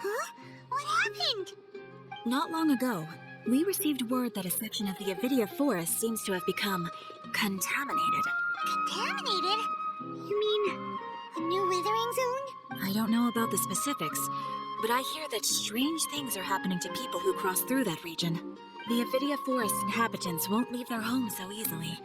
Huh? What happened? Not long ago, we received word that a section of the Avidia forest seems to have become contaminated. Contaminated? You mean a new withering zone? I don't know about the specifics, but I hear that strange things are happening to people who cross through that region. The Avidia forest inhabitants won't leave their homes so easily.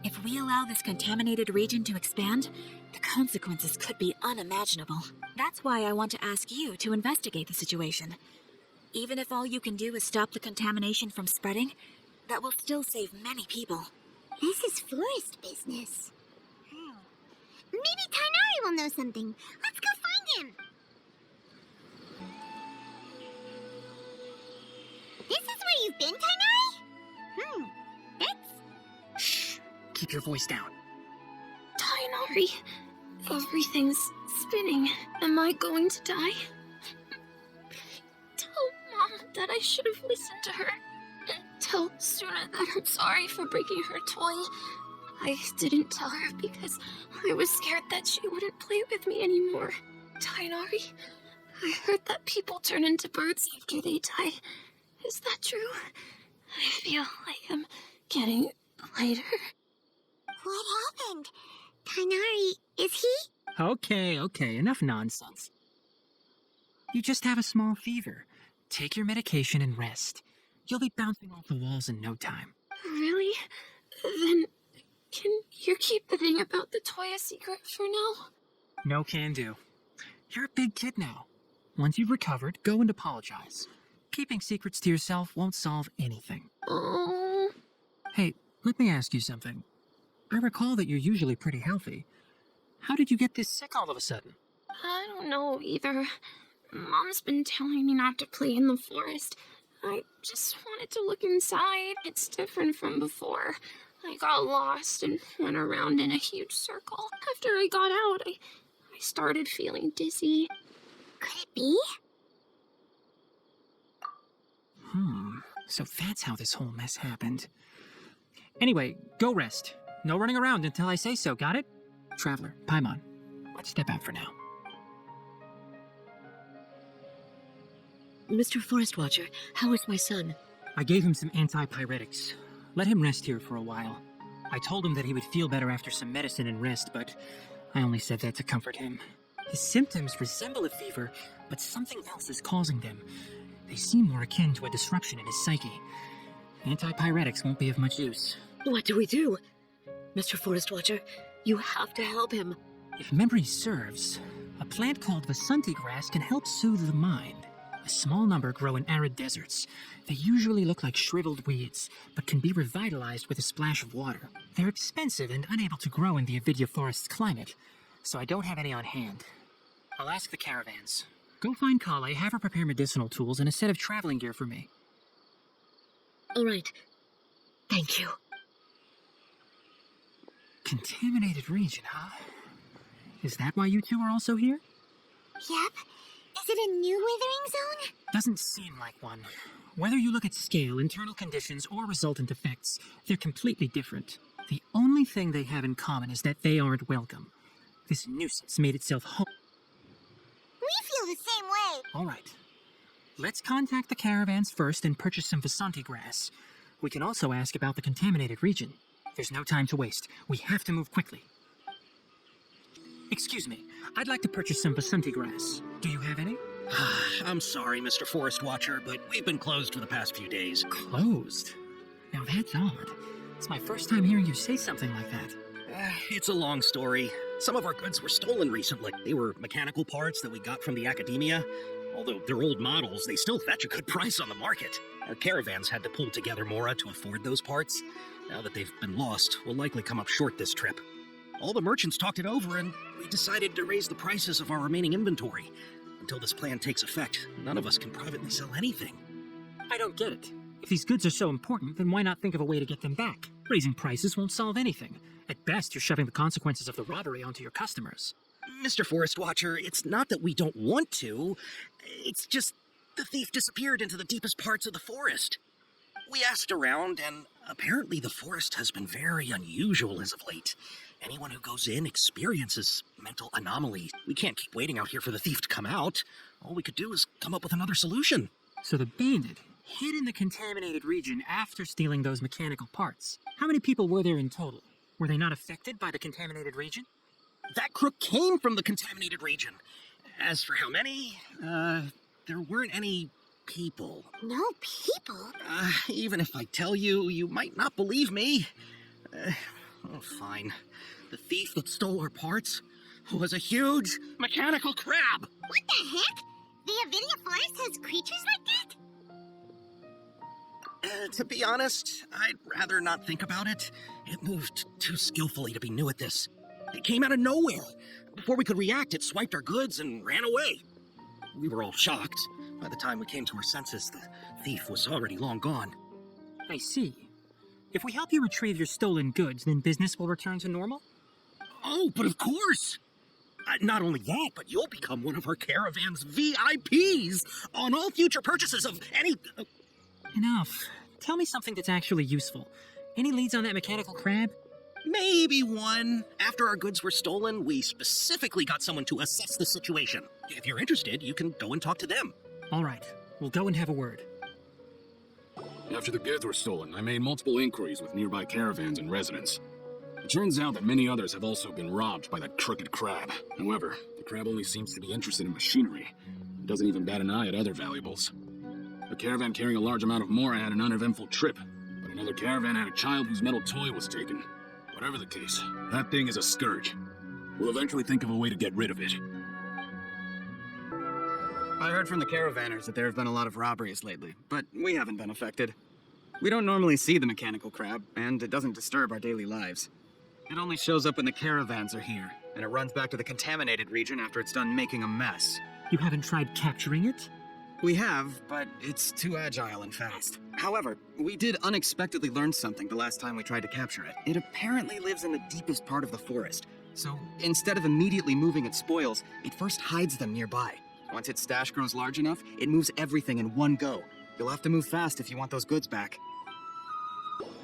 If we allow this contaminated region to expand, the consequences could be unimaginable. That's why I want to ask you to investigate the situation. Even if all you can do is stop the contamination from spreading, that will still save many people. This is forest business. Maybe Tighnari will know something. Let's go find him. This is where you've been, Tighnari? That's... Shh! Keep your voice down. Tighnari, everything's spinning. Am I going to die? Tell Mom that I should have listened to her. And tell Suna that I'm sorry for breaking her toy. I didn't tell her because I was scared that she wouldn't play with me anymore. Tighnari, I heard that people turn into birds after they die. Is that true? I feel like I'm getting lighter. What happened? Tighnari, is he? Okay, enough nonsense. You just have a small fever. Take your medication and rest. You'll be bouncing off the walls in no time. Really? Then, can you keep the thing about the toy a secret for now? No can do. You're a big kid now. Once you've recovered, go and apologize. Keeping secrets to yourself won't solve anything. Oh. Hey, let me ask you something. I recall that you're usually pretty healthy. How did you get this sick all of a sudden? I don't know either. Mom's been telling me not to play in the forest. I just wanted to look inside. It's different from before. I got lost and went around in a huge circle. After I got out, I started feeling dizzy. Could it be? So that's how this whole mess happened. Anyway, go rest. No running around until I say so, got it? Traveler, Paimon, let's step out for now. Mr. Forest Watcher, how is my son? I gave him some antipyretics. Let him rest here for a while. I told him that he would feel better after some medicine and rest, but I only said that to comfort him. His symptoms resemble a fever, but something else is causing them. They seem more akin to a disruption in his psyche. Antipyretics won't be of much use. What do we do? Mr. Forest Watcher, you have to help him. If memory serves, a plant called Vasanti grass can help soothe the mind. A small number grow in arid deserts. They usually look like shriveled weeds, but can be revitalized with a splash of water. They're expensive and unable to grow in the Avidia forest's climate, so I don't have any on hand. I'll ask the caravans. Go find Kale, have her prepare medicinal tools and a set of traveling gear for me. All right. Thank you. Contaminated region, huh? Is that why you two are also here? Yep. Is it a new withering zone? Doesn't seem like one. Whether you look at scale, internal conditions, or resultant effects, they're completely different. The only thing they have in common is that they aren't welcome. This nuisance made itself home. We feel the same way. All right. Let's contact the caravans first and purchase some Vasanti grass. We can also ask about the contaminated region. There's no time to waste. We have to move quickly. Excuse me. I'd like to purchase some Vasanti grass. Do you have any? I'm sorry, Mr. Forest Watcher, but we've been closed for the past few days. Closed? Now that's odd. It's my first time hearing you say something like that. It's a long story. Some of our goods were stolen recently. They were mechanical parts that we got from the academia. Although they're old models, they still fetch a good price on the market. Our caravans had to pull together Mora to afford those parts. Now that they've been lost, we'll likely come up short this trip. All the merchants talked it over, and we decided to raise the prices of our remaining inventory. Until this plan takes effect, none of us can privately sell anything. I don't get it. If these goods are so important, then why not think of a way to get them back? Raising prices won't solve anything. At best, you're shoving the consequences of the robbery onto your customers. Mr. Forest Watcher, it's not that we don't want to. It's just the thief disappeared into the deepest parts of the forest. We asked around, and apparently the forest has been very unusual as of late. Anyone who goes in experiences mental anomalies. We can't keep waiting out here for the thief to come out. All we could do is come up with another solution. So the bandit hid in the contaminated region after stealing those mechanical parts. How many people were there in total? Were they not affected by the contaminated region? That crook came from the contaminated region. As for how many, there weren't any people. No people? Even if I tell you, you might not believe me. Fine. The thief that stole our parts was a huge mechanical crab. What the heck? The Avidia Forest has creatures like that? To be honest, I'd rather not think about it. It moved too skillfully to be new at this. It came out of nowhere. Before we could react, it swiped our goods and ran away. We were all shocked. By the time we came to our senses, the thief was already long gone. I see. If we help you retrieve your stolen goods, then business will return to normal? Oh, but of course! Not only that, but you'll become one of our caravan's VIPs on all future purchases of any... Enough. Tell me something that's actually useful. Any leads on that mechanical crab? Maybe one. After our goods were stolen, we specifically got someone to assess the situation. If you're interested, you can go and talk to them. All right. We'll go and have a word. After the goods were stolen, I made multiple inquiries with nearby caravans and residents. It turns out that many others have also been robbed by that crooked crab. However, the crab only seems to be interested in machinery. It doesn't even bat an eye at other valuables. A caravan carrying a large amount of mora had an uneventful trip, but another caravan had a child whose metal toy was taken. Whatever the case, that thing is a scourge. We'll eventually think of a way to get rid of it. I heard from the caravanners that there have been a lot of robberies lately, but we haven't been affected. We don't normally see the mechanical crab, and it doesn't disturb our daily lives. It only shows up when the caravans are here, and it runs back to the contaminated region after it's done making a mess. You haven't tried capturing it? We have, but it's too agile and fast. However, we did unexpectedly learn something the last time we tried to capture it. It apparently lives in the deepest part of the forest, so instead of immediately moving its spoils, it first hides them nearby. Once its stash grows large enough, it moves everything in one go. You'll have to move fast if you want those goods back.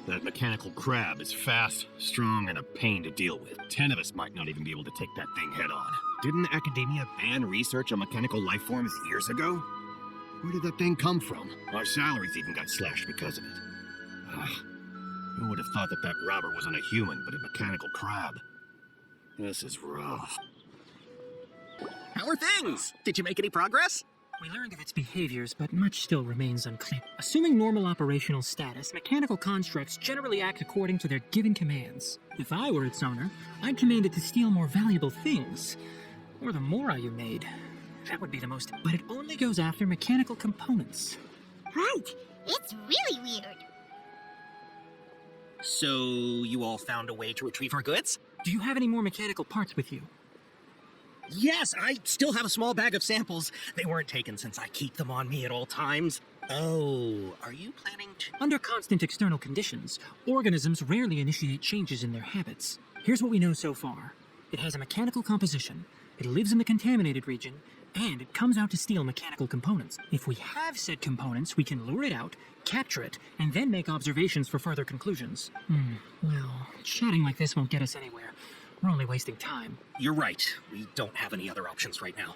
That mechanical crab is fast, strong, and a pain to deal with. 10 of us might not even be able to take that thing head on. Didn't academia ban research on mechanical life forms years ago? Where did that thing come from? Our salaries even got slashed because of it. Who would have thought that that robber wasn't a human, but a mechanical crab? This is rough. How are things? Did you make any progress? We learned of its behaviors, but much still remains unclear. Assuming normal operational status, mechanical constructs generally act according to their given commands. If I were its owner, I'd command it to steal more valuable things. Or the mora you made. That would be the most... But it only goes after mechanical components. Right. It's really weird. So, you all found a way to retrieve our goods? Do you have any more mechanical parts with you? Yes, I still have a small bag of samples. They weren't taken since I keep them on me at all times. Oh, are you planning to... Under constant external conditions, organisms rarely initiate changes in their habits. Here's what we know so far. It has a mechanical composition, it lives in the contaminated region, and it comes out to steal mechanical components. If we have said components, we can lure it out, capture it, and then make observations for further conclusions. Well, chatting like this won't get us anywhere. We're only wasting time. You're right. We don't have any other options right now.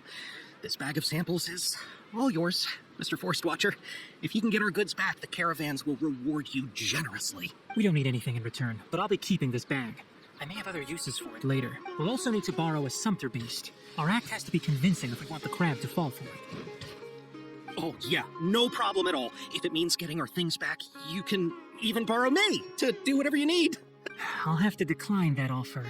This bag of samples is all yours, Mr. Forest Watcher. If you can get our goods back, the caravans will reward you generously. We don't need anything in return, but I'll be keeping this bag. I may have other uses for it later. We'll also need to borrow a sumpter beast. Our act has to be convincing if we want the crab to fall for it. Oh, yeah, no problem at all. If it means getting our things back, you can even borrow me to do whatever you need. I'll have to decline that offer.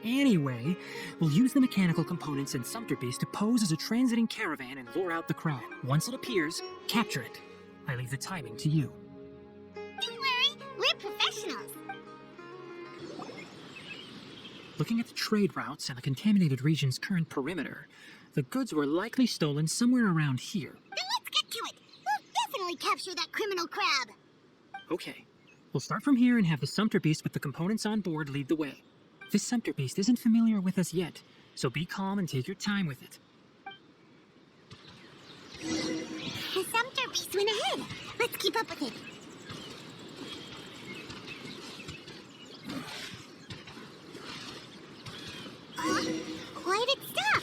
Anyway, we'll use the mechanical components and sumpter beast to pose as a transiting caravan and lure out the crab. Once it appears, capture it. I leave the timing to you. Don't worry, we're professionals. Looking at the trade routes and the contaminated region's current perimeter, the goods were likely stolen somewhere around here. Then let's get to it. We'll definitely capture that criminal crab. Okay, we'll start from here and have the sumpter beast with the components on board lead the way. This sumpter beast isn't familiar with us yet, so be calm and take your time with it. The sumpter beast went ahead. Let's keep up with it. Why did it stop?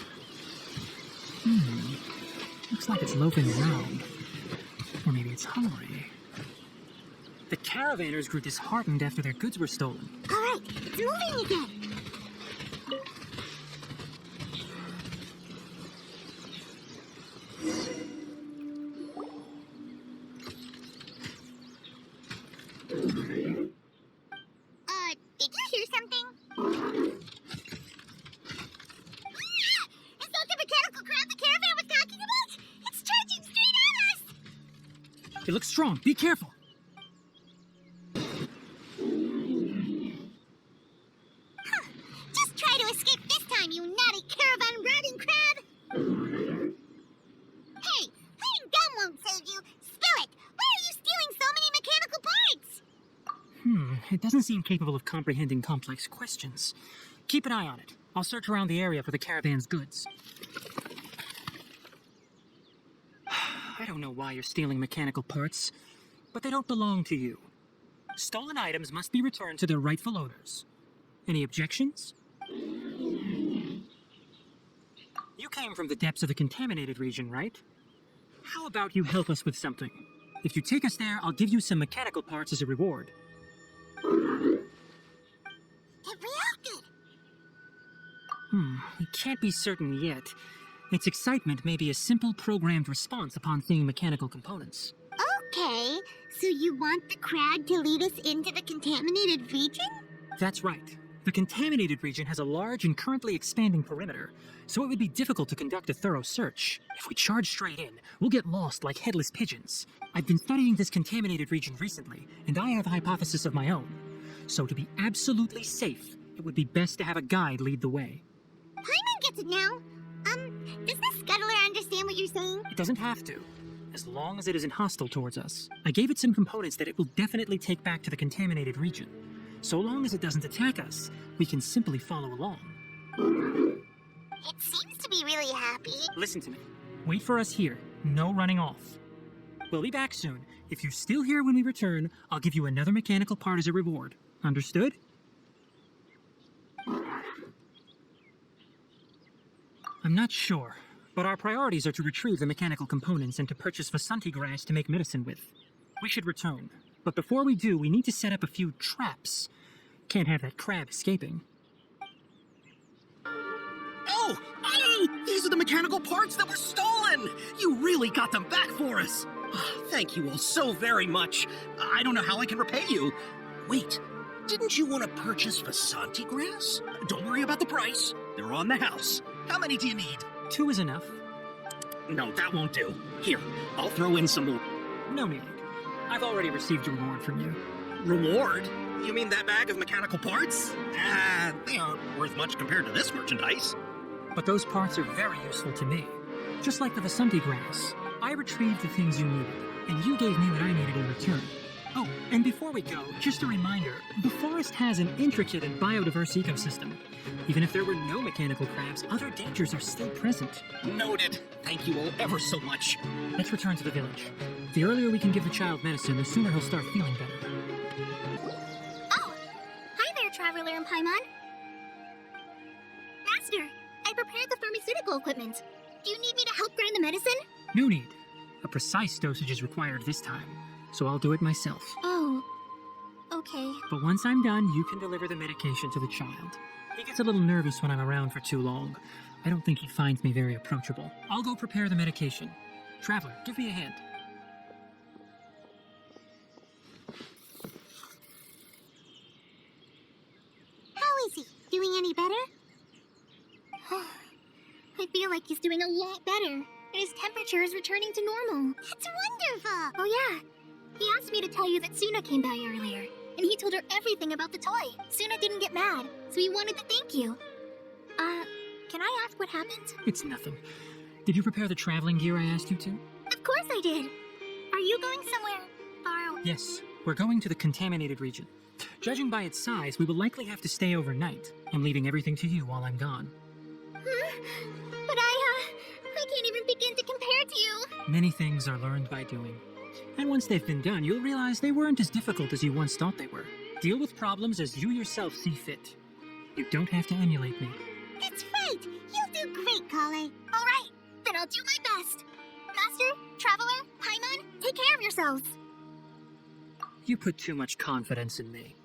Looks like it's loafing around. Or maybe it's hungry. The caravanners grew disheartened after their goods were stolen. All right, it's moving again. Did you hear something? Is that the mechanical crab the caravan was talking about? It's charging straight at us! It looks strong. Be careful. Just try to escape this time, you naughty caravan riding crab! Hey, playing dumb won't save you. Spill it! Why are you stealing so many mechanical parts? It doesn't seem capable of comprehending complex questions. Keep an eye on it. I'll search around the area for the caravan's goods. I don't know why you're stealing mechanical parts, but they don't belong to you. Stolen items must be returned to their rightful owners. Any objections? You came from the depths of the contaminated region, right? How about you help us with something? If you take us there, I'll give you some mechanical parts as a reward. It reacted! We can't be certain yet. Its excitement may be a simple programmed response upon seeing mechanical components. Okay, so you want the crab to lead us into the contaminated region? That's right. The contaminated region has a large and currently expanding perimeter, so it would be difficult to conduct a thorough search. If we charge straight in, we'll get lost like headless pigeons. I've been studying this contaminated region recently, and I have a hypothesis of my own. So to be absolutely safe, it would be best to have a guide lead the way. Paimon gets it now. Does the scuttler understand what you're saying? It doesn't have to, as long as it isn't hostile towards us. I gave it some components that it will definitely take back to the contaminated region. So long as it doesn't attack us, we can simply follow along. It seems to be really happy. Listen to me. Wait for us here. No running off. We'll be back soon. If you're still here when we return, I'll give you another mechanical part as a reward. Understood? I'm not sure, but our priorities are to retrieve the mechanical components and to purchase Vasanti grass to make medicine with. We should return, but before we do, we need to set up a few traps. Can't have that crab escaping. Oh! Oh! These are the mechanical parts that were stolen! You really got them back for us! Thank you all so very much. I don't know how I can repay you. Wait, didn't you want to purchase Vasanti grass? Don't worry about the price. They're on the house. How many do you need? 2 is enough. No, that won't do. Here, I'll throw in some more. No need. I've already received a reward from you. Reward? You mean that bag of mechanical parts? They aren't worth much compared to this merchandise. But those parts are very useful to me. Just like the Vasanti grass. I retrieved the things you needed, and you gave me what I needed in return. Oh, and before we go, just a reminder, the forest has an intricate and biodiverse ecosystem. Even if there were no mechanical crabs, other dangers are still present. Noted. Thank you all ever so much. Let's return to the village. The earlier we can give the child medicine, the sooner he'll start feeling better. Oh! Hi there, Traveler and Paimon. Master, I prepared the pharmaceutical equipment. Do you need me to help grind the medicine? No need. A precise dosage is required this time, so I'll do it myself. Oh, okay. But once I'm done, you can deliver the medication to the child. He gets a little nervous when I'm around for too long. I don't think he finds me very approachable. I'll go prepare the medication. Traveler, give me a hand. How is he? Doing any better? I feel like he's doing a lot better. And his temperature is returning to normal. That's wonderful! Oh yeah. He asked me to tell you that Suna came by earlier. And he told her everything about the toy. Suna didn't get mad, so he wanted to thank you. Can I ask what happened? It's nothing. Did you prepare the traveling gear I asked you to? Of course I did. Are you going somewhere far away? Yes, we're going to the contaminated region. Judging by its size, we will likely have to stay overnight. I'm leaving everything to you while I'm gone. But I can't even begin to compare to you. Many things are learned by doing. And once they've been done, you'll realize they weren't as difficult as you once thought they were. Deal with problems as you yourself see fit. You don't have to emulate me. That's right. You'll do great, Kale. All right, then I'll do my best. yourselves. You put too much confidence in me.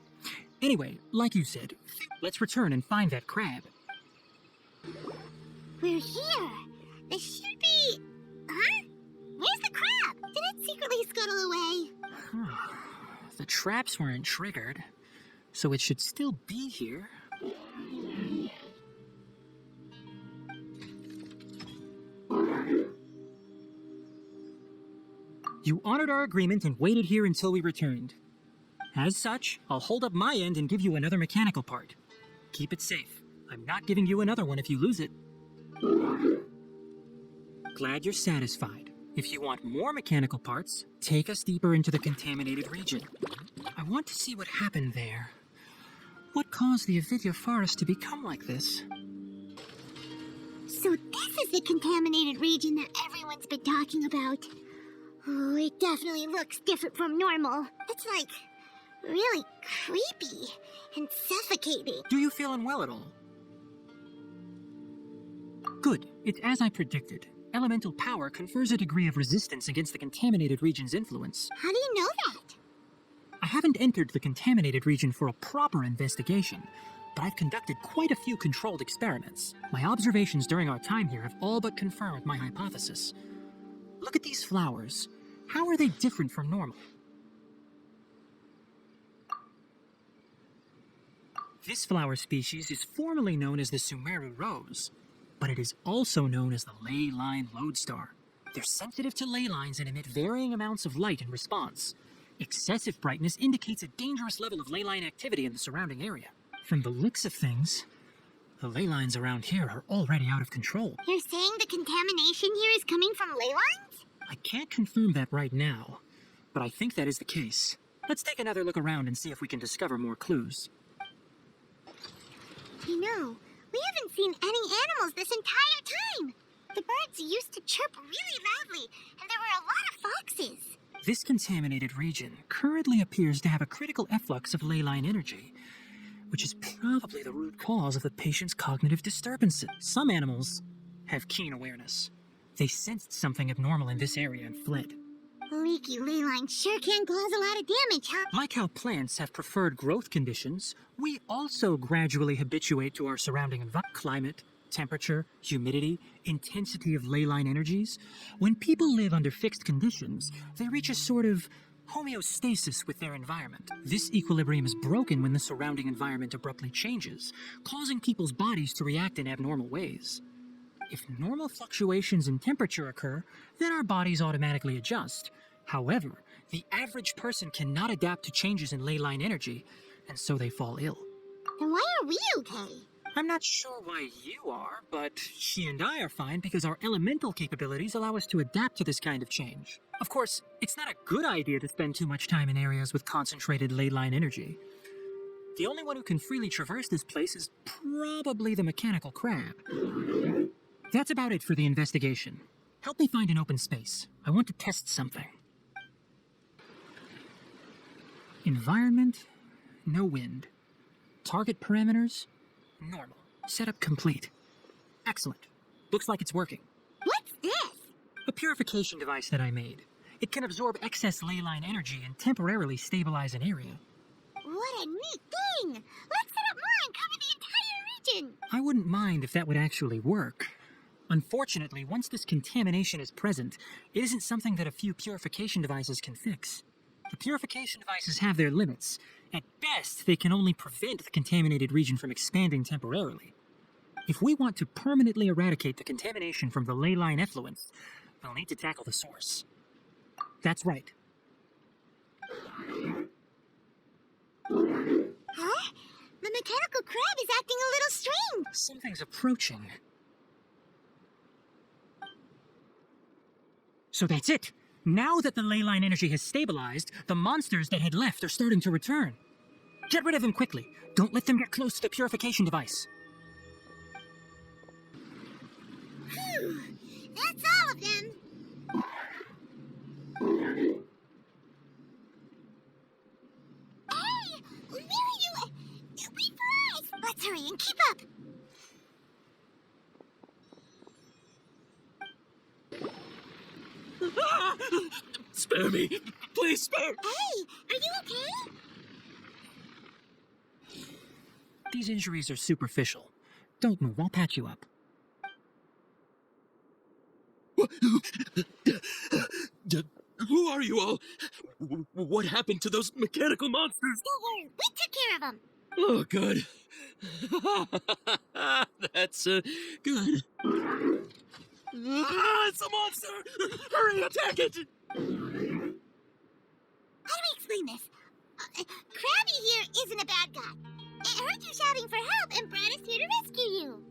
Anyway, like you said, let's return and find that crab. We're here. This should be... Huh? Where's the crab? Did it secretly scuttle away? The traps weren't triggered, so it should still be here. You honored our agreement and waited here until we returned. As such, I'll hold up my end and give you another mechanical part. Keep it safe. I'm not giving you another one if you lose it. Glad you're satisfied. If you want more mechanical parts, take us deeper into the contaminated region. I want to see what happened there. What caused the Avidya forest to become like this? So this is the contaminated region that everyone's been talking about. Oh, it definitely looks different from normal. It's like really creepy and suffocating. Do you feel unwell at all? Good. It's as I predicted. Elemental power confers a degree of resistance against the contaminated region's influence. How do you know that? I haven't entered the contaminated region for a proper investigation, but I've conducted quite a few controlled experiments. My observations during our time here have all but confirmed my hypothesis. Look at these flowers. How are they different from normal? This flower species is formally known as the Sumeru rose, but it is also known as the ley line lodestar. They're sensitive to ley lines and emit varying amounts of light in response. Excessive brightness indicates a dangerous level of ley line activity in the surrounding area. From the looks of things, the ley lines around here are already out of control. You're saying the contamination here is coming from ley lines? I can't confirm that right now, but I think that is the case. Let's take another look around and see if we can discover more clues. You know, we haven't seen any animals this entire time. The birds used to chirp really loudly, and there were a lot of foxes. This contaminated region currently appears to have a critical efflux of ley line energy, which is probably the root cause of the patient's cognitive disturbances. Some animals have keen awareness. They sensed something abnormal in this area and fled. Leaky ley lines sure can cause a lot of damage, huh? Like how plants have preferred growth conditions, we also gradually habituate to our surrounding environment. Climate, temperature, humidity, intensity of ley line energies. When people live under fixed conditions, they reach a sort of homeostasis with their environment. This equilibrium is broken when the surrounding environment abruptly changes, causing people's bodies to react in abnormal ways. If normal fluctuations in temperature occur, then our bodies automatically adjust. However, the average person cannot adapt to changes in ley line energy, and so they fall ill. Then why are we okay? I'm not sure why you are, but she and I are fine because our elemental capabilities allow us to adapt to this kind of change. Of course, it's not a good idea to spend too much time in areas with concentrated ley line energy. The only one who can freely traverse this place is probably the mechanical crab. That's about it for the investigation. Help me find an open space. I want to test something. Environment, no wind. Target parameters, normal. Setup complete. Excellent. Looks like it's working. What's this? A purification device that I made. It can absorb excess ley line energy and temporarily stabilize an area. What a neat thing! Let's set up more and cover the entire region! I wouldn't mind if that would actually work. Unfortunately, once this contamination is present, it isn't something that a few purification devices can fix. The purification devices have their limits. At best, they can only prevent the contaminated region from expanding temporarily. If we want to permanently eradicate the contamination from the ley line effluence, we'll need to tackle the source. That's right. Huh? The mechanical crab is acting a little strange. Something's approaching. So that's it. Now that the ley line energy has stabilized, the monsters that had left are starting to return. Get rid of them quickly. Don't let them get close to the purification device. Phew. That's all of them. Hey! Where are you? Wait for us! Let's hurry and keep up. Spare me. Please spare. Hey, are you okay? These injuries are superficial. Don't move, I'll patch you up. Who are you all? What happened to those mechanical monsters? Don't worry, we took care of them. Oh, good. That's good. It's a monster! Hurry, attack it! How do we explain this? Krabby here isn't a bad guy. It heard you shouting for help and brought us here to rescue you.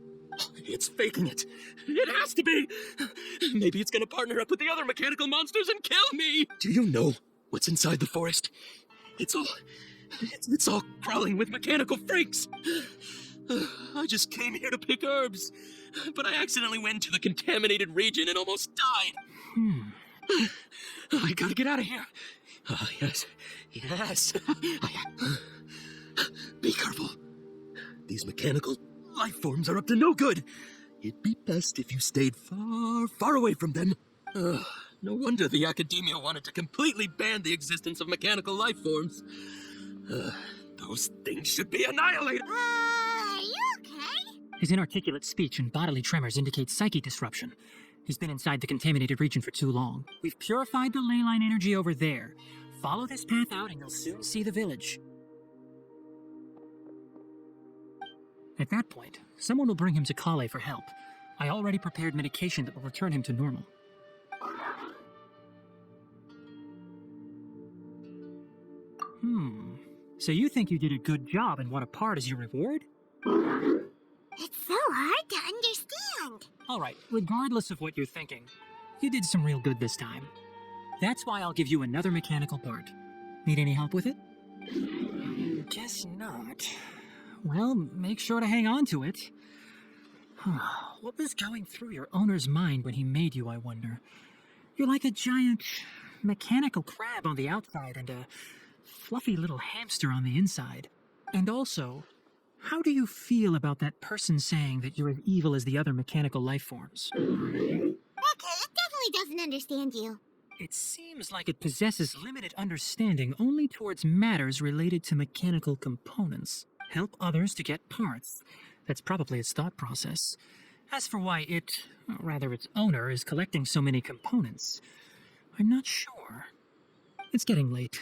It's faking it. It has to be. Maybe it's gonna partner up with the other mechanical monsters and kill me. Do you know what's inside the forest? It's all crawling with mechanical freaks. I just came here to pick herbs, but I accidentally went to the contaminated region and almost died. I gotta get out of here. Yes. Be careful. These mechanical life forms are up to no good. It'd be best if you stayed far, far away from them. No wonder the academia wanted to completely ban the existence of mechanical life forms. Those things should be annihilated. Are you okay? His inarticulate speech and bodily tremors indicate psyche disruption. He's been inside the contaminated region for too long. We've purified the ley line energy over there. Follow this path out and you'll soon see the village. At that point, someone will bring him to Kale for help. I already prepared medication that will return him to normal. So you think you did a good job and want a part as your reward? It's so hard to understand. Alright, regardless of what you're thinking, you did some real good this time. That's why I'll give you another mechanical part. Need any help with it? Guess not. Well, make sure to hang on to it. What was going through your owner's mind when he made you, I wonder? You're like a giant mechanical crab on the outside and a fluffy little hamster on the inside. And also, how do you feel about that person saying that you're as evil as the other mechanical life forms? Okay, it definitely doesn't understand you. It seems like it possesses limited understanding only towards matters related to mechanical components. Help others to get parts. That's probably its thought process. As for why its owner is collecting so many components, I'm not sure. It's getting late,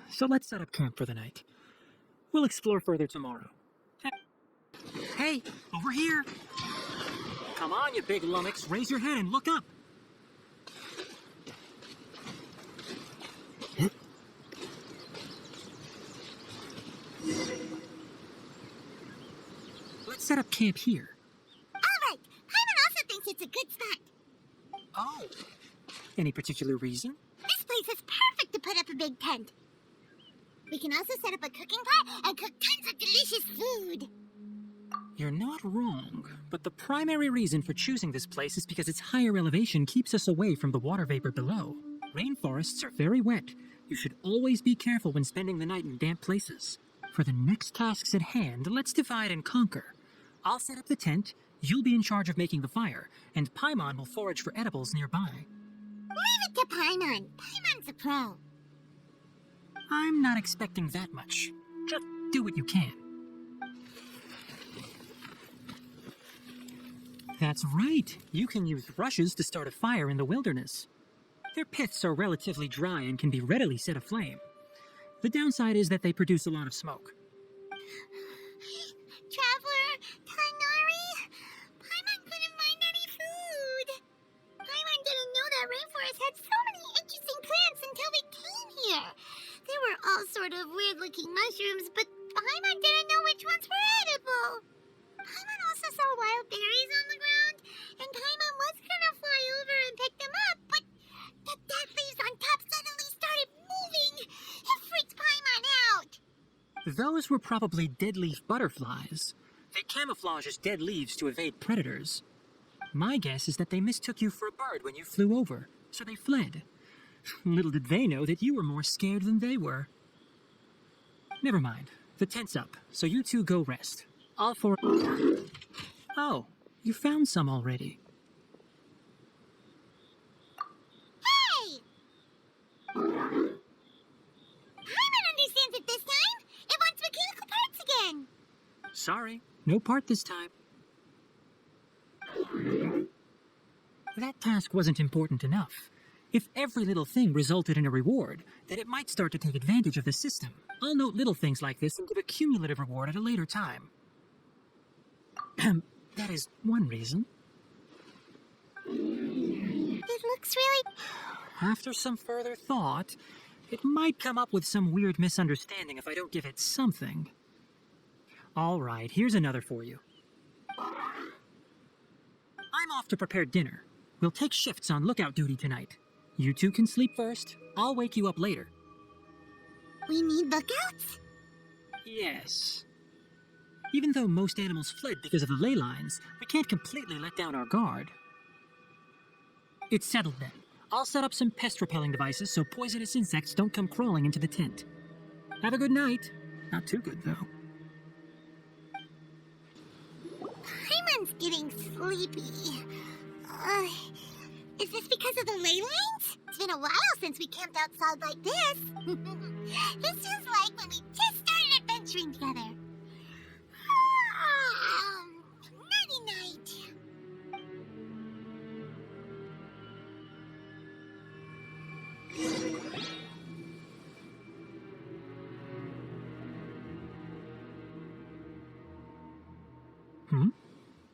so let's set up camp for the night. We'll explore further tomorrow. Hey, over here! Come on, you big lummox, raise your head and look up! Let's set up camp here. Alright, Paimon also thinks it's a good spot. Oh. Any particular reason? This place is perfect to put up a big tent. We can also set up a cooking pot and cook tons of delicious food. You're not wrong, but the primary reason for choosing this place is because its higher elevation keeps us away from the water vapor below. Rainforests are very wet. You should always be careful when spending the night in damp places. For the next tasks at hand, let's divide and conquer. I'll set up the tent, you'll be in charge of making the fire, and Paimon will forage for edibles nearby. Leave it to Paimon. Paimon's a pro. I'm not expecting that much. Just do what you can. That's right. You can use rushes to start a fire in the wilderness. Their piths are relatively dry and can be readily set aflame. The downside is that they produce a lot of smoke. Traveler, tighnari, Paimon couldn't find any food. Paimon didn't know that rainforest had so many interesting plants until we came here. They were all sort of weird-looking mushrooms, but Paimon didn't know which ones were edible. Paimon also saw wild berries on the ground, and Paimon was gonna fly over and pick them up, but the dead leaves on top suddenly started moving. It freaked Paimon out. Those were probably dead leaf butterflies. They camouflage as dead leaves to evade predators. My guess is that they mistook you for a bird when you flew over, so they fled. Little did they know that you were more scared than they were. Never mind. The tent's up, so you two go rest. I'll for... Oh, you found some already. Hey! Sorry, no part this time. That task wasn't important enough. If every little thing resulted in a reward, then it might start to take advantage of the system. I'll note little things like this and give a cumulative reward at a later time. That is one reason. It looks really... After some further thought, it might come up with some weird misunderstanding if I don't give it something. All right, here's another for you. I'm off to prepare dinner. We'll take shifts on lookout duty tonight. You two can sleep first. I'll wake you up later. We need lookouts? Yes. Even though most animals fled because of the ley lines, we can't completely let down our guard. It's settled then. I'll set up some pest-repelling devices so poisonous insects don't come crawling into the tent. Have a good night. Not too good, though. Paimon's getting sleepy. Is this because of the ley lines? It's been a while since we camped outside like this. This is like when we just started adventuring together. Nighty-night.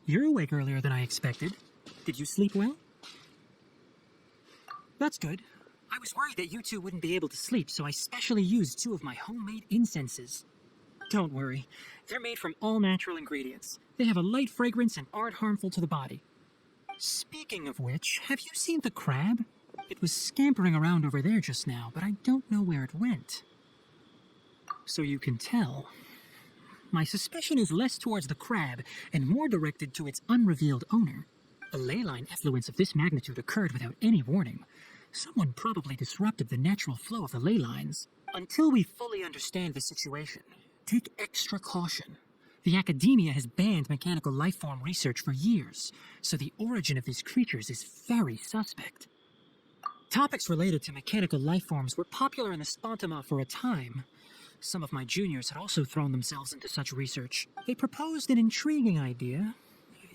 You're awake earlier than I expected. Did you sleep well? That's good. I was worried that you two wouldn't be able to sleep, so I specially used 2 of my homemade incenses. Don't worry. They're made from all natural ingredients. They have a light fragrance and aren't harmful to the body. Speaking of which, have you seen the crab? It was scampering around over there just now, but I don't know where it went. So you can tell. My suspicion is less towards the crab and more directed to its unrevealed owner. A ley line effluence of this magnitude occurred without any warning. Someone probably disrupted the natural flow of the ley lines. Until we fully understand the situation, take extra caution. The academia has banned mechanical lifeform research for years, so the origin of these creatures is very suspect. Topics related to mechanical lifeforms were popular in the Spontama for a time. Some of my juniors had also thrown themselves into such research. They proposed an intriguing idea.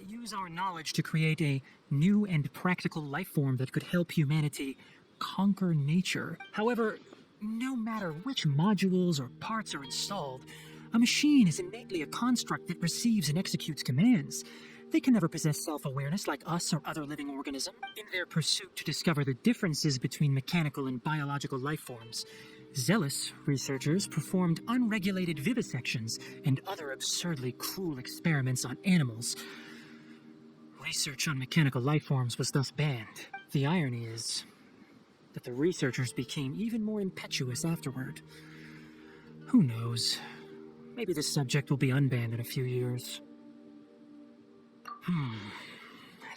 Use our knowledge to create a new and practical lifeform that could help humanity conquer nature. However, no matter which modules or parts are installed, a machine is innately a construct that receives and executes commands. They can never possess self-awareness like us or other living organism. In their pursuit to discover the differences between mechanical and biological lifeforms, zealous researchers performed unregulated vivisections and other absurdly cruel experiments on animals. Research on mechanical lifeforms was thus banned. The irony is that the researchers became even more impetuous afterward. Who knows? Maybe this subject will be unbanned in a few years.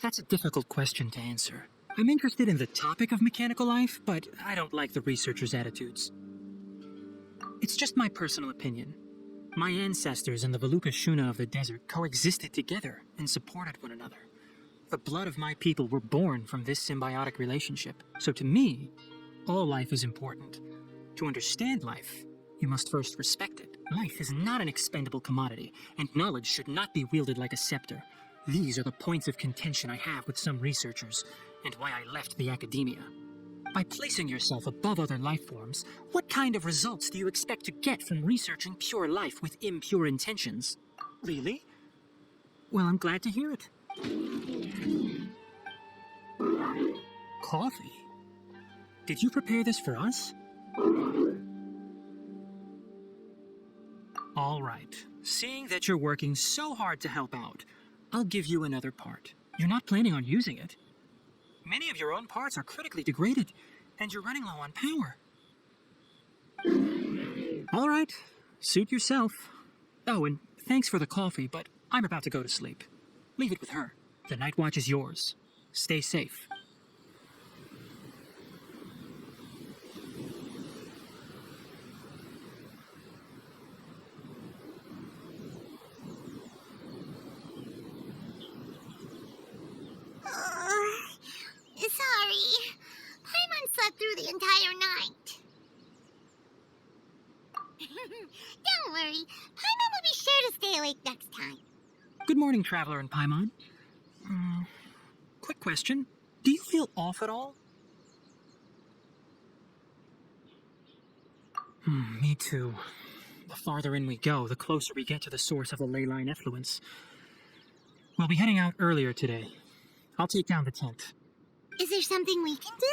That's a difficult question to answer. I'm interested in the topic of mechanical life, but I don't like the researchers' attitudes. It's just my personal opinion. My ancestors and the Veluca Shuna of the desert coexisted together and supported one another. The blood of my people were born from this symbiotic relationship. So to me, all life is important. To understand life, you must first respect it. Life is not an expendable commodity, and knowledge should not be wielded like a scepter. These are the points of contention I have with some researchers, and why I left the academia. By placing yourself above other life forms, what kind of results do you expect to get from researching pure life with impure intentions? Really? Well, I'm glad to hear it. Coffee? Did you prepare this for us? All right. Seeing that you're working so hard to help out, I'll give you another part. You're not planning on using it. Many of your own parts are critically degraded, and you're running low on power. All right. Suit yourself. Oh, and thanks for the coffee, but I'm about to go to sleep. Leave it with her. The night watch is yours. Stay safe. Sorry. Paimon slept through the entire night. Don't worry. Paimon will be sure to stay awake next time. Good morning, Traveler and Paimon. Quick question. Do you feel off at all? Me too. The farther in we go, the closer we get to the source of the ley line effluence. We'll be heading out earlier today. I'll take down the tent. Is there something we can do?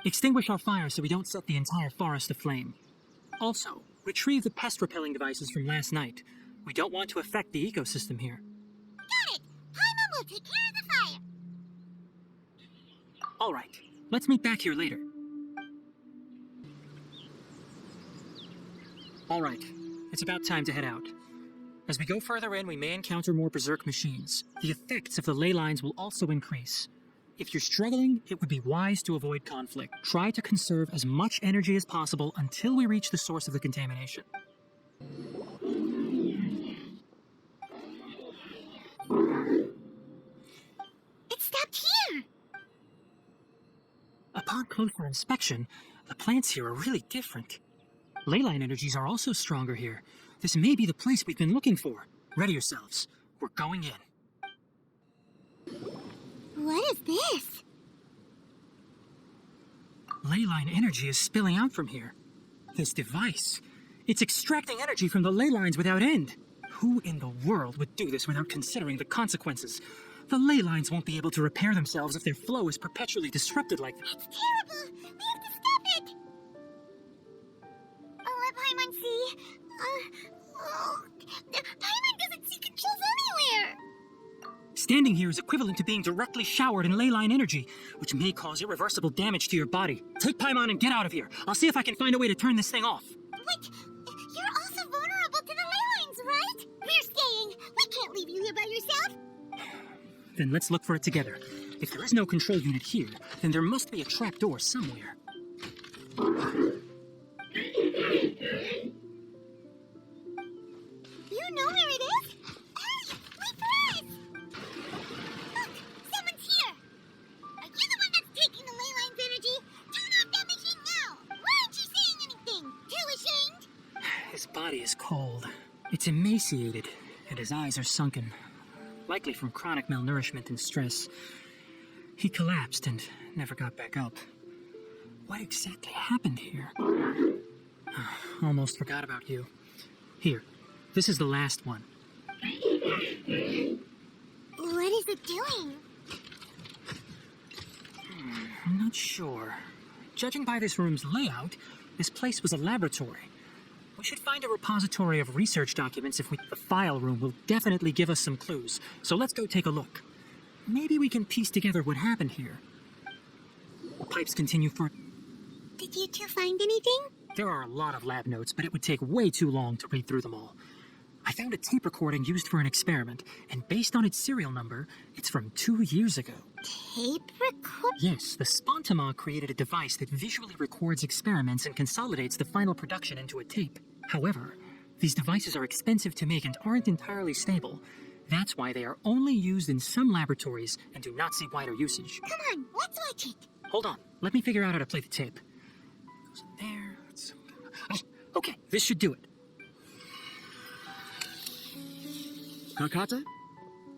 Extinguish our fire so we don't set the entire forest aflame. Also, retrieve the pest-repelling devices from last night. We don't want to affect the ecosystem here. Got it! Paimon will take care of the fire. All right, let's meet back here later. All right, it's about time to head out. As we go further in, we may encounter more berserk machines. The effects of the ley lines will also increase. If you're struggling, it would be wise to avoid conflict. Try to conserve as much energy as possible until we reach the source of the contamination. It stopped here! Upon closer inspection, the plants here are really different. Ley line energies are also stronger here. This may be the place we've been looking for. Ready yourselves. We're going in. What is this? Ley line energy is spilling out from here. This device, it's extracting energy from the ley lines without end. Who in the world would do this without considering the consequences? The ley lines won't be able to repair themselves if their flow is perpetually disrupted like this. It's terrible! We have to stop it! Oh, let Paimon see. Paimon doesn't see controls anywhere! Standing here is equivalent to being directly showered in ley line energy, which may cause irreversible damage to your body. Take Paimon and get out of here. I'll see if I can find a way to turn this thing off. Wait, you're also vulnerable to the ley lines, right? We're staying. We can't leave you here by yourself. Then let's look for it together. If there is no control unit here, then there must be a trapdoor somewhere. You know where it is? Hey, wait for us! Look, someone's here! Are you the one that's taking the ley line's energy? Turn off that machine now! Why aren't you saying anything? Too ashamed? His body is cold. It's emaciated, and his eyes are sunken. Likely from chronic malnourishment and stress. He collapsed and never got back up. What exactly happened here? Almost forgot about you. Here, this is the last one. What is it doing? I'm not sure. Judging by this room's layout, this place was a laboratory. We should find a repository of research documents if we... The file room will definitely give us some clues, so let's go take a look. Maybe we can piece together what happened here. The pipes continue for... Did you two find anything? There are a lot of lab notes, but it would take way too long to read through them all. I found a tape recording used for an experiment, and based on its serial number, it's from 2 years ago. Tape record? Yes, the Spontamog created a device that visually records experiments and consolidates the final production into a tape. However, these devices are expensive to make and aren't entirely stable. That's why they are only used in some laboratories and do not see wider usage. Come on, let's watch it. Hold on, let me figure out how to play the tape. Goes in there. Okay, this should do it. Kakata?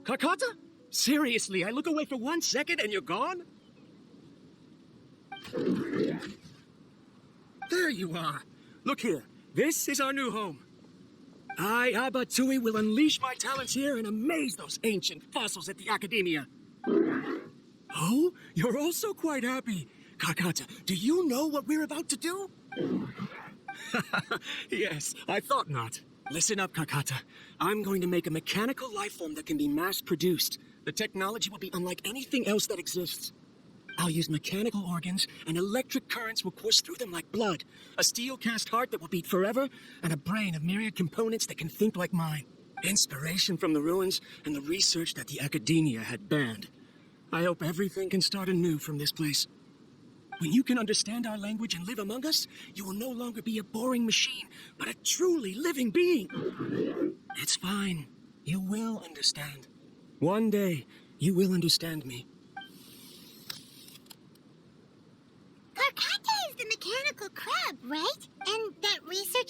Kakata? Seriously, I look away for 1 second and you're gone? There you are. Look here. This is our new home. I, Abatui, will unleash my talents here and amaze those ancient fossils at the Academia. Oh, you're also quite happy. Kakata, do you know what we're about to do? Yes, I thought not. Listen up, Kakata. I'm going to make a mechanical life form that can be mass-produced. The technology will be unlike anything else that exists. I'll use mechanical organs, and electric currents will course through them like blood. A steel-cast heart that will beat forever, and a brain of myriad components that can think like mine. Inspiration from the ruins and the research that the Academia had banned. I hope everything can start anew from this place. When you can understand our language and live among us, you will no longer be a boring machine, but a truly living being. It's fine. You will understand. One day, you will understand me. Karkata is the mechanical crab, right? And that research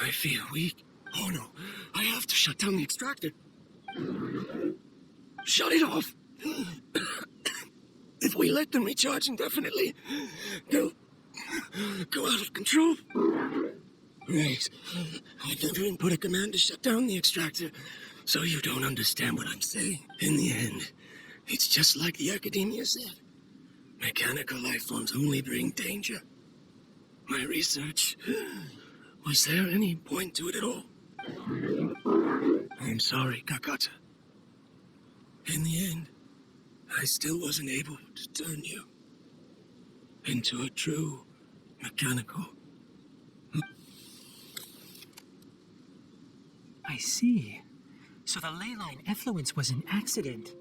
I feel weak. Oh no, I have to shut down the extractor. Shut it off. If we let them recharge indefinitely, they'll go out of control. Right. I never input a command to shut down the extractor, so you don't understand what I'm saying. In the end, it's just like the Academia said. Mechanical life forms only bring danger. My research... Was there any point to it at all? I'm sorry, Kakata. In the end, I still wasn't able to turn you into a true mechanical. I see. So the ley line effluence was an accident.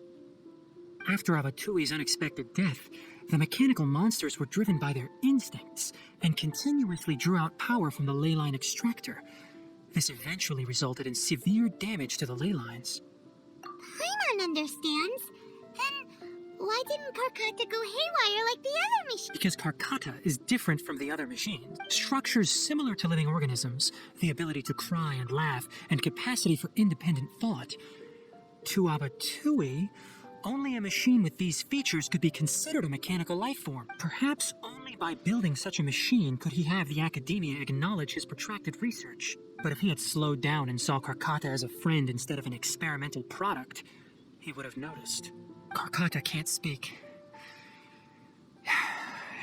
After Abatui's unexpected death, the mechanical monsters were driven by their instincts and continuously drew out power from the ley line extractor. This eventually resulted in severe damage to the ley lines. Paimon understands. Then why didn't Karkata go haywire like the other machine? Because Karkata is different from the other machines. Structures similar to living organisms, the ability to cry and laugh, and capacity for independent thought. To Abatui, only a machine with these features could be considered a mechanical life form. Perhaps only by building such a machine could he have the Academia acknowledge his protracted research. But if he had slowed down and saw Karkata as a friend instead of an experimental product, he would have noticed. Karkata can't speak.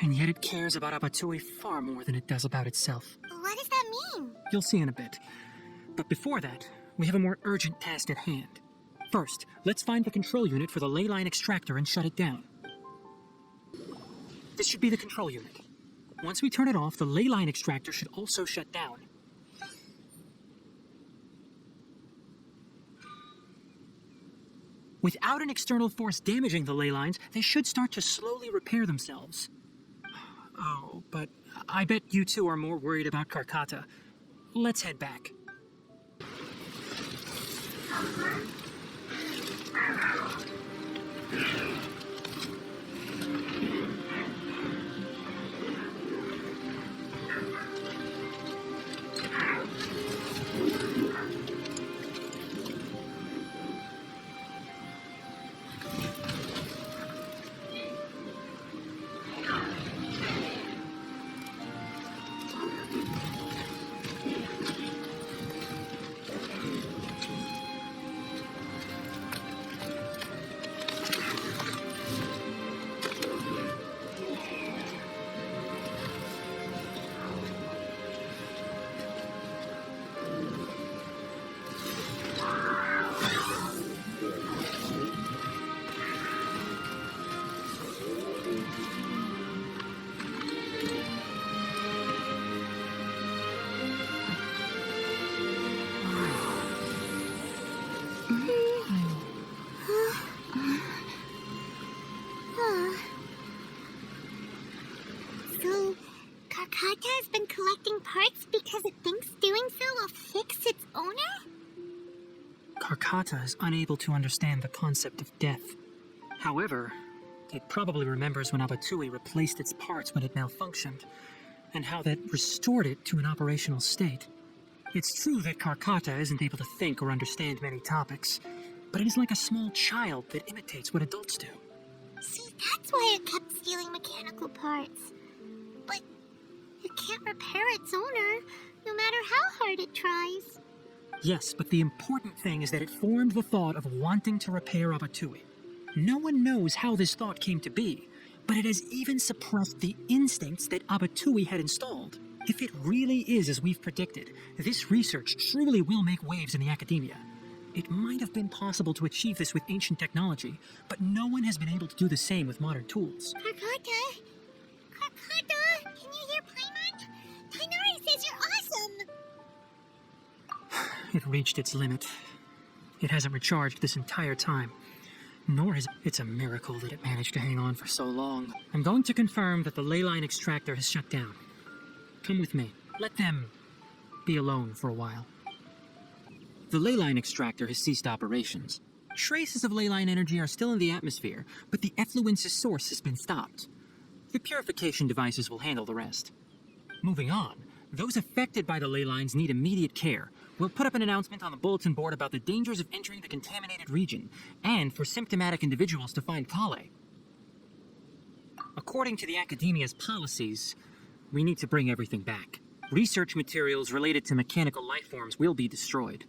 And yet it cares about Abatui far more than it does about itself. What does that mean? You'll see in a bit. But before that, we have a more urgent task at hand. First, let's find the control unit for the ley line extractor and shut it down. This should be the control unit. Once we turn it off, the ley line extractor should also shut down. Without an external force damaging the ley lines, they should start to slowly repair themselves. Oh, but I bet you two are more worried about Karkata. Let's head back. So, Karkata has been collecting parts because it thinks doing so will fix its owner? Karkata is unable to understand the concept of death. However, it probably remembers when Abatui replaced its parts when it malfunctioned, and how that restored it to an operational state. It's true that Karkata isn't able to think or understand many topics, but it is like a small child that imitates what adults do. See, that's why it kept stealing mechanical parts. But it can't repair its owner, no matter how hard it tries. Yes, but the important thing is that it formed the thought of wanting to repair Abatui. No one knows how this thought came to be, but it has even suppressed the instincts that Abatui had installed. If it really is as we've predicted, this research truly will make waves in the Academia. It might have been possible to achieve this with ancient technology, but no one has been able to do the same with modern tools. Karkata? Karkata? Can you hear Paimon? Tighnari says you're awesome! It reached its limit. It hasn't recharged this entire time. Nor has it's a miracle that it managed to hang on for so long. I'm going to confirm that the ley line extractor has shut down. Come with me. Let them be alone for a while. The ley line extractor has ceased operations. Traces of ley line energy are still in the atmosphere, but the effluence's source has been stopped. The purification devices will handle the rest. Moving on, Those affected by the ley lines need immediate care. We'll put up an announcement on the bulletin board about the dangers of entering the contaminated region, and for symptomatic individuals to find Kale. According to the Academia's policies, we need to bring everything back. Research materials related to mechanical life forms will be destroyed,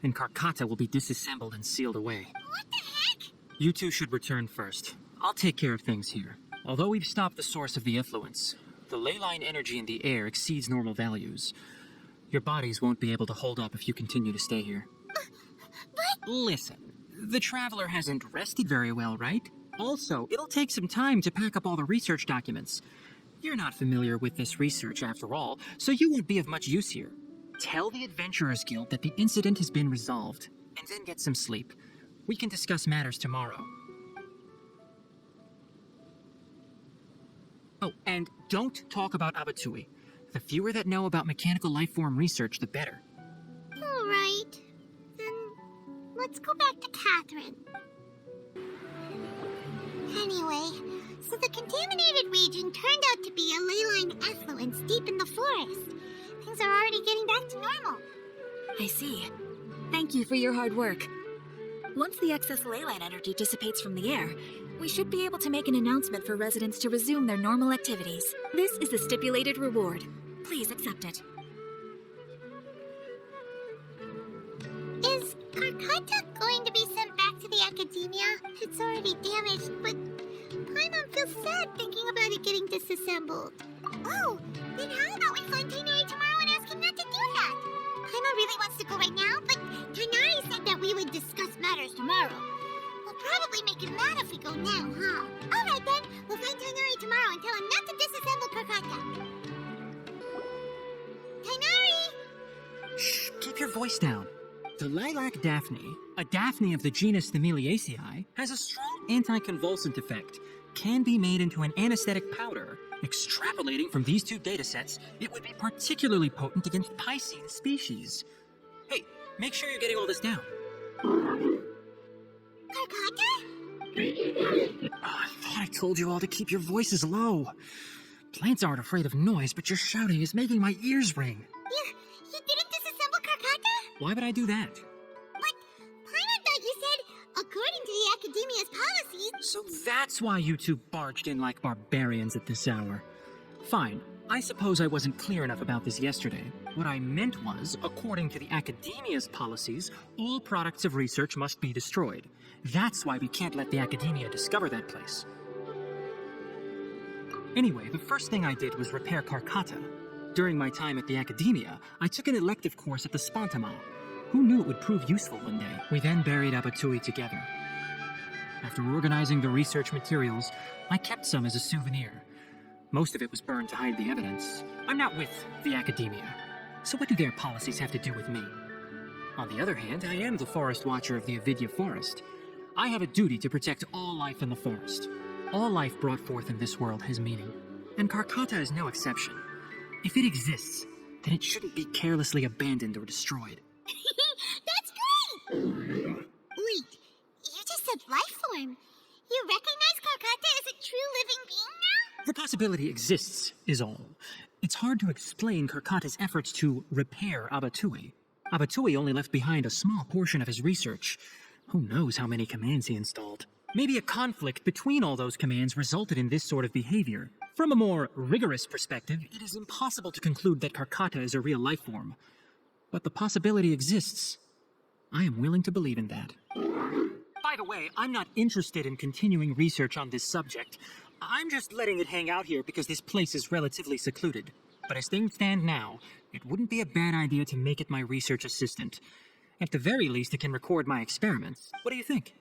and Karkata will be disassembled and sealed away. What the heck? You two should return first. I'll take care of things here. Although we've stopped the source of the effluence, the ley line energy in the air exceeds normal values. Your bodies won't be able to hold up if you continue to stay here. But... Listen, the Traveler hasn't rested very well, right? Also, it'll take some time to pack up all the research documents. You're not familiar with this research after all, so you won't be of much use here. Tell the Adventurers Guild that the incident has been resolved, and then get some sleep. We can discuss matters tomorrow. Oh, and don't talk about Abatui. The fewer that know about mechanical life form research, the better. All right. Then let's go back to Catherine. Anyway, so the contaminated region turned out to be a ley line effluence deep in the forest. Things are already getting back to normal. I see. Thank you for your hard work. Once the excess ley line energy dissipates from the air, we should be able to make an announcement for residents to resume their normal activities. This is the stipulated reward. Please accept it. Is Karkata going to be sent back to the Academia? It's already damaged, but Paimon feels sad thinking about it getting disassembled. Oh, then how about we find Tighnari tomorrow and ask him not to do that? Paimon really wants to go right now, but Tighnari said that we would discuss matters tomorrow. We'll probably make him mad if we go now, huh? Alright then, we'll find Tighnari tomorrow and tell him not to disassemble Karkata. Tighnari! Shh, keep your voice down. The lilac daphne, a daphne of the genus Thameliaceae, has a strong anticonvulsant effect, can be made into an anesthetic powder. Extrapolating from these two datasets, it would be particularly potent against Piscean species. Hey, make sure you're getting all this down. Karkata? I thought I told you all to keep your voices low. Plants aren't afraid of noise, but your shouting is making my ears ring. You didn't disassemble Karkata? Why would I do that? But Paimon thought you said, according to the Academia's policies... So that's why you two barged in like barbarians at this hour. Fine. I suppose I wasn't clear enough about this yesterday. What I meant was, according to the Academia's policies, all products of research must be destroyed. That's why we can't let the Academia discover that place. Anyway, the first thing I did was repair Karkata. During my time at the Academia, I took an elective course at the Spantamau. Who knew it would prove useful one day? We then buried Abatui together. After organizing the research materials, I kept some as a souvenir. Most of it was burned to hide the evidence. I'm not with the Academia, so what do their policies have to do with me? On the other hand, I am the Forest Watcher of the Avidya Forest. I have a duty to protect all life in the forest. All life brought forth in this world has meaning, and Karkata is no exception. If it exists, then it shouldn't be carelessly abandoned or destroyed. That's great! Wait, you just said life form. You recognize Karkata as a true living being now? The possibility exists, is all. It's hard to explain Karkata's efforts to repair Abatui. Abatui only left behind a small portion of his research. Who knows how many commands he installed? Maybe a conflict between all those commands resulted in this sort of behavior. From a more rigorous perspective, it is impossible to conclude that Karkata is a real life form. But the possibility exists. I am willing to believe in that. By the way, I'm not interested in continuing research on this subject. I'm just letting it hang out here because this place is relatively secluded. But as things stand now, it wouldn't be a bad idea to make it my research assistant. At the very least, it can record my experiments. What do you think?